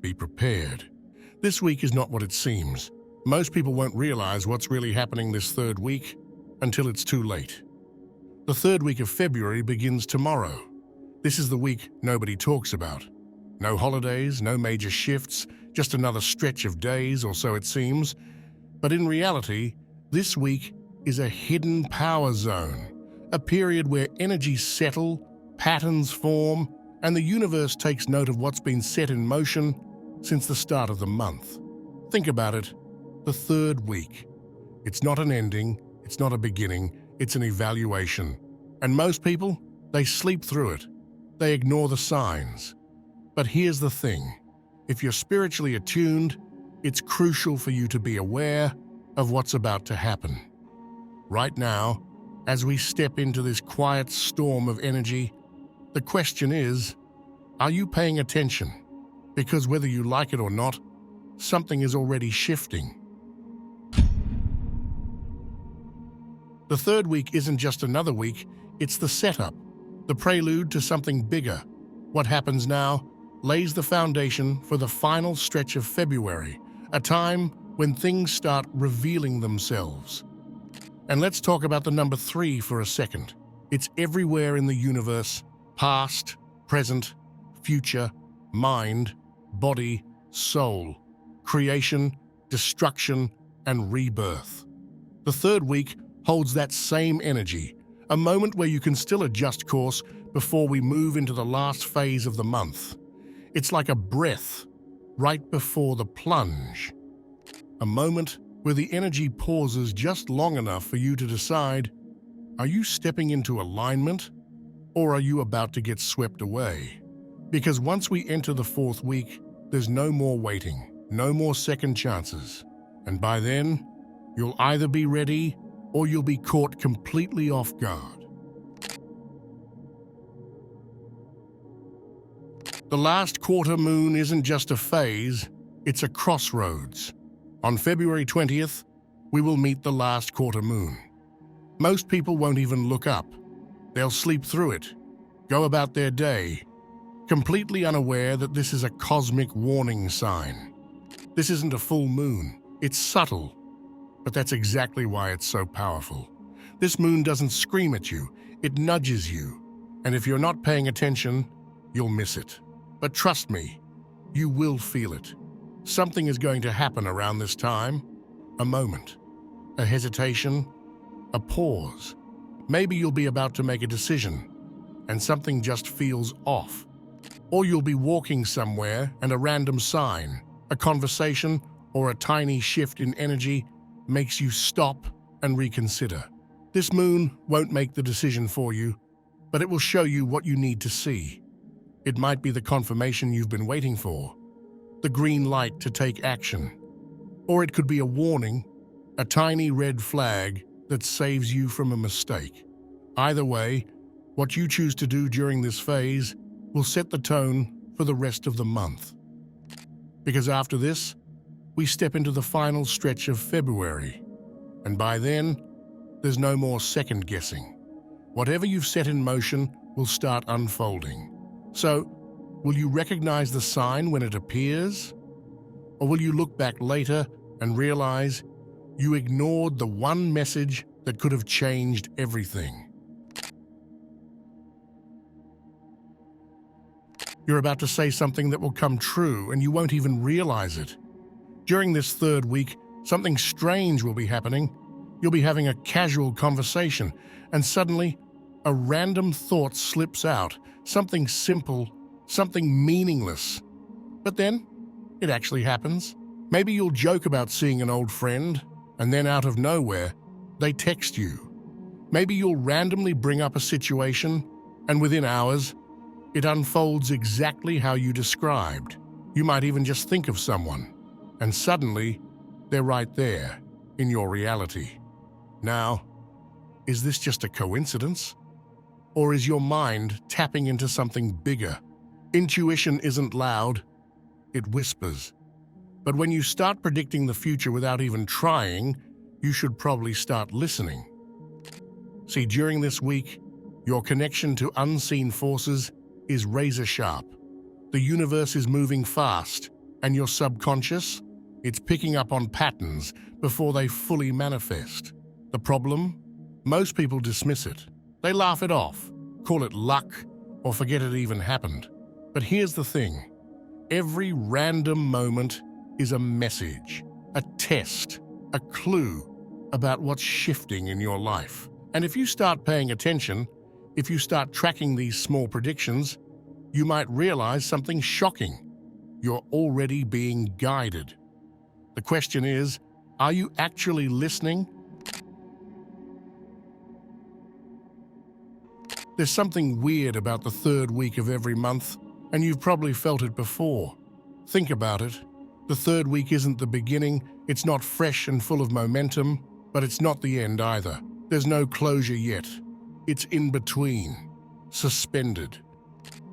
Be prepared. This week is not what it seems. Most people won't realize what's really happening this third week until it's too late. The third week of February begins tomorrow. This is the week nobody talks about. No holidays, no major shifts, just another stretch of days, or so it seems. But in reality, this week is a hidden power zone, a period where energies settle, patterns form, and the universe takes note of what's been set in motion since the start of the month. Think about it, the third week. It's not an ending, it's not a beginning, it's an evaluation. And most people, they sleep through it. They ignore the signs. But here's the thing. If you're spiritually attuned, it's crucial for you to be aware of what's about to happen. Right now, as we step into this quiet storm of energy, the question is, are you paying attention? Because whether you like it or not, something is already shifting. The third week isn't just another week, it's the setup, the prelude to something bigger. What happens now lays the foundation for the final stretch of February, a time when things start revealing themselves. And let's talk about the number 3 for a second. It's everywhere in the universe: past, present, future, mind, body, soul, creation, destruction, and rebirth. The third week holds that same energy, a moment where you can still adjust course before we move into the last phase of the month. It's like a breath right before the plunge, a moment where the energy pauses just long enough for you to decide, are you stepping into alignment or are you about to get swept away? Because once we enter the fourth week, there's no more waiting, no more second chances. And by then, you'll either be ready or you'll be caught completely off guard. The last quarter moon isn't just a phase, it's a crossroads. On February 20th, we will meet the last quarter moon. Most people won't even look up. They'll sleep through it, go about their day, completely unaware that this is a cosmic warning sign. This isn't a full moon, it's subtle, but that's exactly why it's so powerful. This moon doesn't scream at you, it nudges you, and if you're not paying attention, you'll miss it. But trust me, you will feel it. Something is going to happen around this time. A moment, a hesitation, a pause. Maybe you'll be about to make a decision, and something just feels off. Or you'll be walking somewhere and a random sign, a conversation, or a tiny shift in energy makes you stop and reconsider. This moon won't make the decision for you, but it will show you what you need to see. It might be the confirmation you've been waiting for, the green light to take action. Or it could be a warning, a tiny red flag that saves you from a mistake. Either way, what you choose to do during this phase will set the tone for the rest of the month. Because after this, we step into the final stretch of February, and by then, there's no more second guessing. Whatever you've set in motion will start unfolding. So, will you recognize the sign when it appears? Or will you look back later and realize you ignored the one message that could have changed everything? You're about to say something that will come true and you won't even realize it. During this third week, something strange will be happening. You'll be having a casual conversation, and suddenly, a random thought slips out, something simple, something meaningless. But then, it actually happens. Maybe you'll joke about seeing an old friend, and then out of nowhere, they text you. Maybe you'll randomly bring up a situation, and within hours, it unfolds exactly how you described. You might even just think of someone, and suddenly, they're right there, in your reality. Now, is this just a coincidence? Or is your mind tapping into something bigger? Intuition isn't loud, it whispers. But when you start predicting the future without even trying, you should probably start listening. See, during this week, your connection to unseen forces is razor sharp. The universe is moving fast, And your subconscious? It's picking up on patterns before they fully manifest. The problem? Most people dismiss it. They laugh it off, call it luck, or forget it even happened. But here's the thing. Every random moment is a message, a test, a clue about what's shifting in your life. And if you start paying attention, if you start tracking these small predictions, you might realize something shocking. You're already being guided. The question is, are you actually listening? There's something weird about the third week of every month, and you've probably felt it before. Think about it. The third week isn't the beginning, it's not fresh and full of momentum, but it's not the end either. There's no closure yet. It's in between, suspended.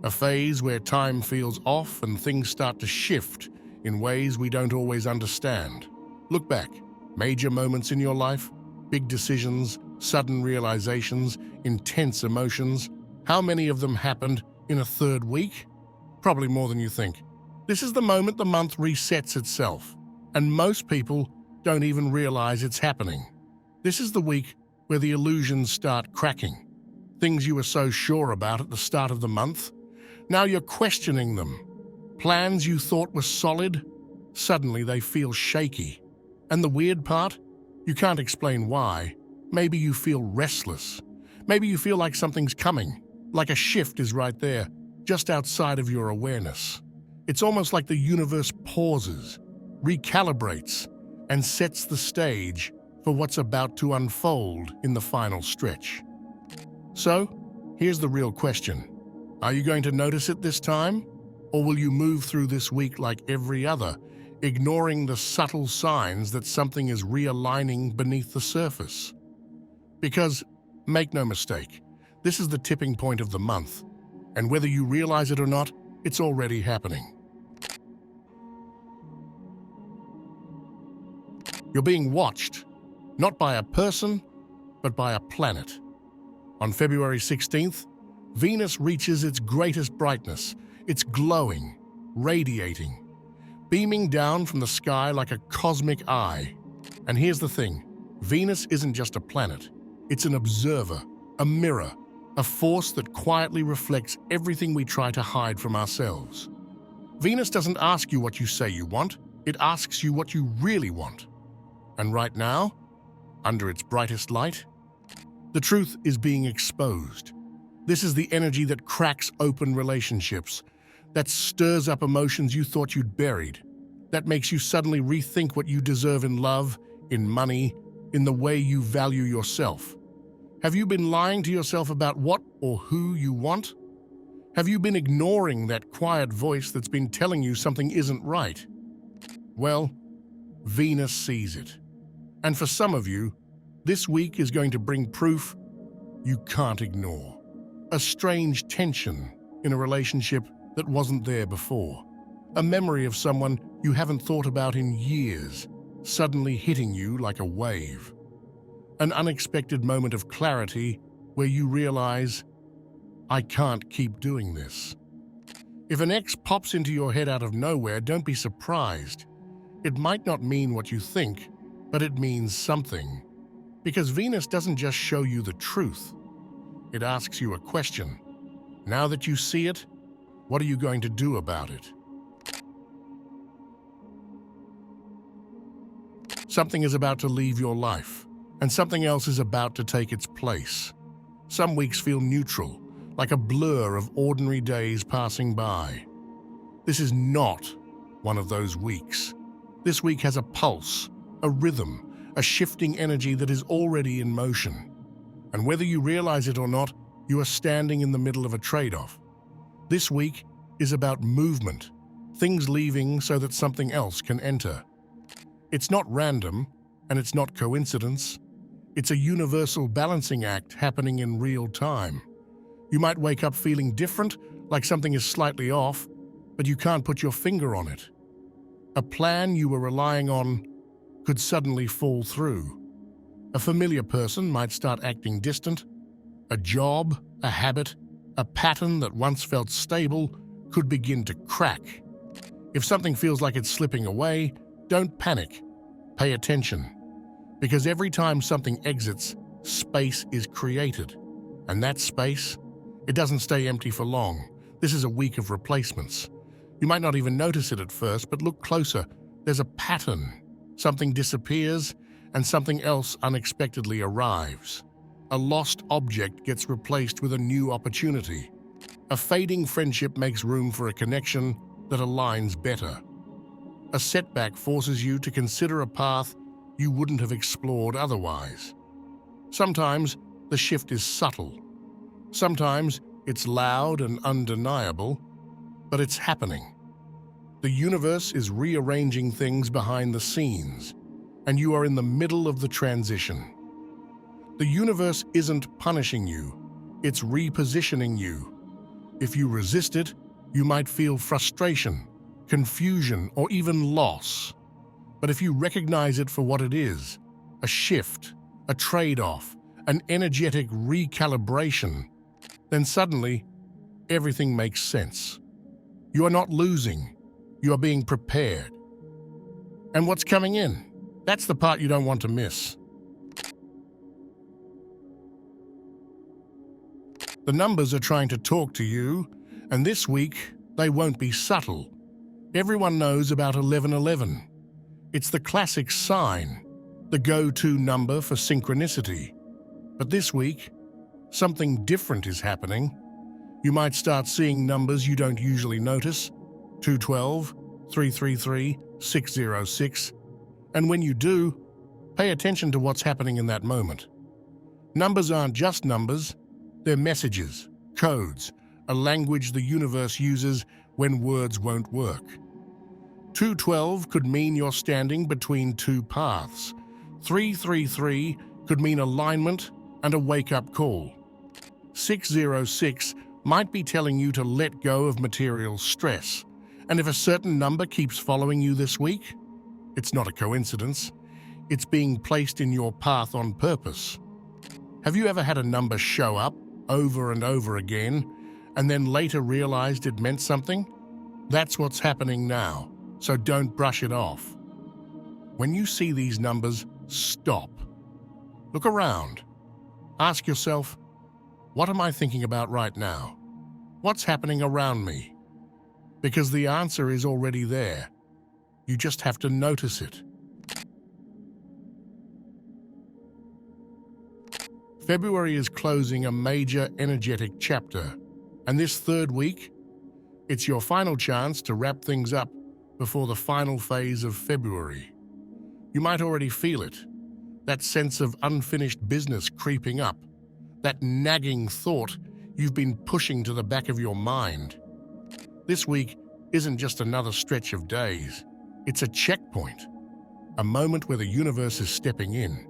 A phase where time feels off and things start to shift in ways we don't always understand. Look back. Major moments in your life, big decisions, sudden realizations, intense emotions. How many of them happened in a third week? Probably more than you think. This is the moment the month resets itself, and most people don't even realize it's happening. This is the week where the illusions start cracking. Things you were so sure about at the start of the month, now you're questioning them. Plans you thought were solid, suddenly they feel shaky. And the weird part? You can't explain why. Maybe you feel restless. Maybe you feel like something's coming, like a shift is right there, just outside of your awareness. It's almost like the universe pauses, recalibrates, and sets the stage for what's about to unfold in the final stretch. So, here's the real question. Are you going to notice it this time? Or will you move through this week like every other, ignoring the subtle signs that something is realigning beneath the surface? Because, make no mistake, this is the tipping point of the month, and whether you realize it or not, it's already happening. You're being watched, not by a person, but by a planet. On February 16th, Venus reaches its greatest brightness. It's glowing, radiating, beaming down from the sky like a cosmic eye. And here's the thing, Venus isn't just a planet. It's an observer, a mirror, a force that quietly reflects everything we try to hide from ourselves. Venus doesn't ask you what you say you want, it asks you what you really want. And right now, under its brightest light, the truth is being exposed. This is the energy that cracks open relationships, that stirs up emotions you thought you'd buried, that makes you suddenly rethink what you deserve in love, in money, in the way you value yourself. Have you been lying to yourself about what or who you want? Have you been ignoring that quiet voice that's been telling you something isn't right? Well, Venus sees it. And for some of you, this week is going to bring proof you can't ignore. A strange tension in a relationship that wasn't there before. A memory of someone you haven't thought about in years, suddenly hitting you like a wave. An unexpected moment of clarity where you realize, I can't keep doing this. If an ex pops into your head out of nowhere, don't be surprised. It might not mean what you think, but it means something. Because Venus doesn't just show you the truth. It asks you a question. Now that you see it, what are you going to do about it? Something is about to leave your life, and something else is about to take its place. Some weeks feel neutral, like a blur of ordinary days passing by. This is not one of those weeks. This week has a pulse, a rhythm, a shifting energy that is already in motion. And whether you realize it or not, you are standing in the middle of a trade-off. This week is about movement, things leaving so that something else can enter. It's not random, and it's not coincidence. It's a universal balancing act happening in real time. You might wake up feeling different, like something is slightly off, but you can't put your finger on it. A plan you were relying on could suddenly fall through. A familiar person might start acting distant. A job, a habit, a pattern that once felt stable could begin to crack. If something feels like it's slipping away, don't panic. Pay attention. Because every time something exits, space is created. And that space, it doesn't stay empty for long. This is a week of replacements. You might not even notice it at first, but look closer. There's a pattern. Something disappears, and something else unexpectedly arrives. A lost object gets replaced with a new opportunity. A fading friendship makes room for a connection that aligns better. A setback forces you to consider a path you wouldn't have explored otherwise. Sometimes the shift is subtle. Sometimes it's loud and undeniable, but it's happening. The universe is rearranging things behind the scenes, and you are in the middle of the transition. The universe isn't punishing you, it's repositioning you. If you resist it, you might feel frustration, confusion, or even loss. But if you recognize it for what it is, a shift, a trade-off, an energetic recalibration, then suddenly everything makes sense. You are not losing, you are being prepared. And what's coming in? That's the part you don't want to miss. The numbers are trying to talk to you, and this week they won't be subtle. Everyone knows about 1111. It's the classic sign, the go-to number for synchronicity. But this week, something different is happening. You might start seeing numbers you don't usually notice, 212, 333, 606. And when you do, pay attention to what's happening in that moment. Numbers aren't just numbers, they're messages, codes, a language the universe uses when words won't work. 212 could mean you're standing between two paths. 333 could mean alignment and a wake-up call. 606 might be telling you to let go of material stress. And if a certain number keeps following you this week, it's not a coincidence. It's being placed in your path on purpose. Have you ever had a number show up over and over again, and then later realized it meant something? That's what's happening now, so don't brush it off. When you see these numbers, stop. Look around. Ask yourself, what am I thinking about right now? What's happening around me? Because the answer is already there. You just have to notice it. February is closing a major energetic chapter, and this third week, it's your final chance to wrap things up before the final phase of February. You might already feel it, that sense of unfinished business creeping up, that nagging thought you've been pushing to the back of your mind. This week isn't just another stretch of days, it's a checkpoint, a moment where the universe is stepping in,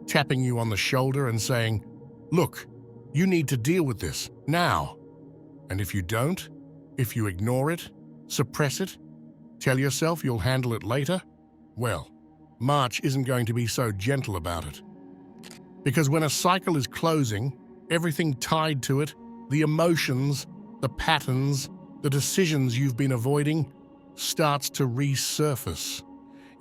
tapping you on the shoulder and saying, look, you need to deal with this now. And if you don't, if you ignore it, suppress it, tell yourself you'll handle it later, well, March isn't going to be so gentle about it. Because when a cycle is closing, everything tied to it, the emotions, the patterns, the decisions you've been avoiding, starts to resurface.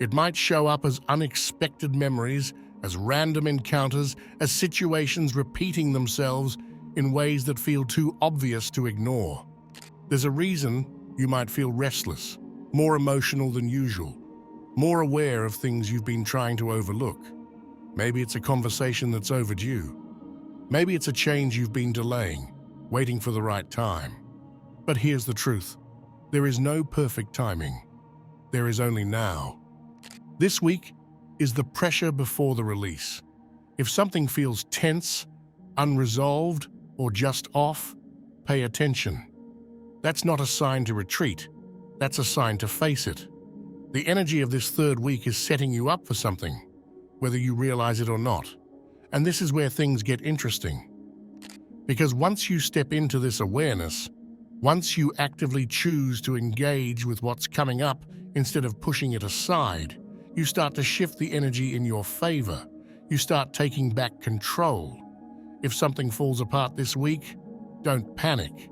It might show up as unexpected memories, as random encounters, as situations repeating themselves in ways that feel too obvious to ignore. There's a reason you might feel restless, more emotional than usual, more aware of things you've been trying to overlook. Maybe it's a conversation that's overdue. Maybe it's a change you've been delaying, waiting for the right time. But here's the truth. There is no perfect timing. There is only now. This week is the pressure before the release. If something feels tense, unresolved, or just off, pay attention. That's not a sign to retreat. That's a sign to face it. The energy of this third week is setting you up for something, whether you realize it or not. And this is where things get interesting. Because once you step into this awareness, once you actively choose to engage with what's coming up instead of pushing it aside, you start to shift the energy in your favor. You start taking back control. If something falls apart this week, don't panic.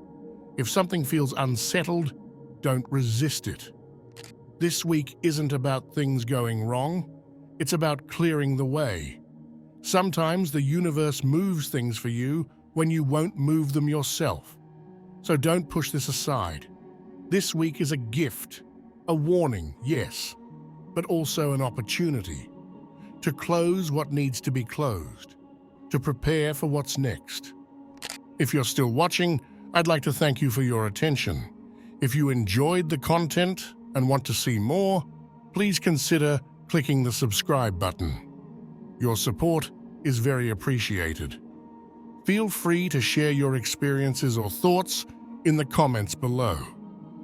If something feels unsettled, don't resist it. This week isn't about things going wrong, it's about clearing the way. Sometimes the universe moves things for you when you won't move them yourself. So don't push this aside. This week is a gift, a warning, yes, but also an opportunity to close what needs to be closed, to prepare for what's next. If you're still watching, I'd like to thank you for your attention. If you enjoyed the content and want to see more, please consider clicking the subscribe button. Your support is very appreciated. Feel free to share your experiences or thoughts in the comments below.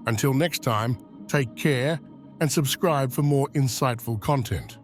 Until next time, take care and subscribe for more insightful content.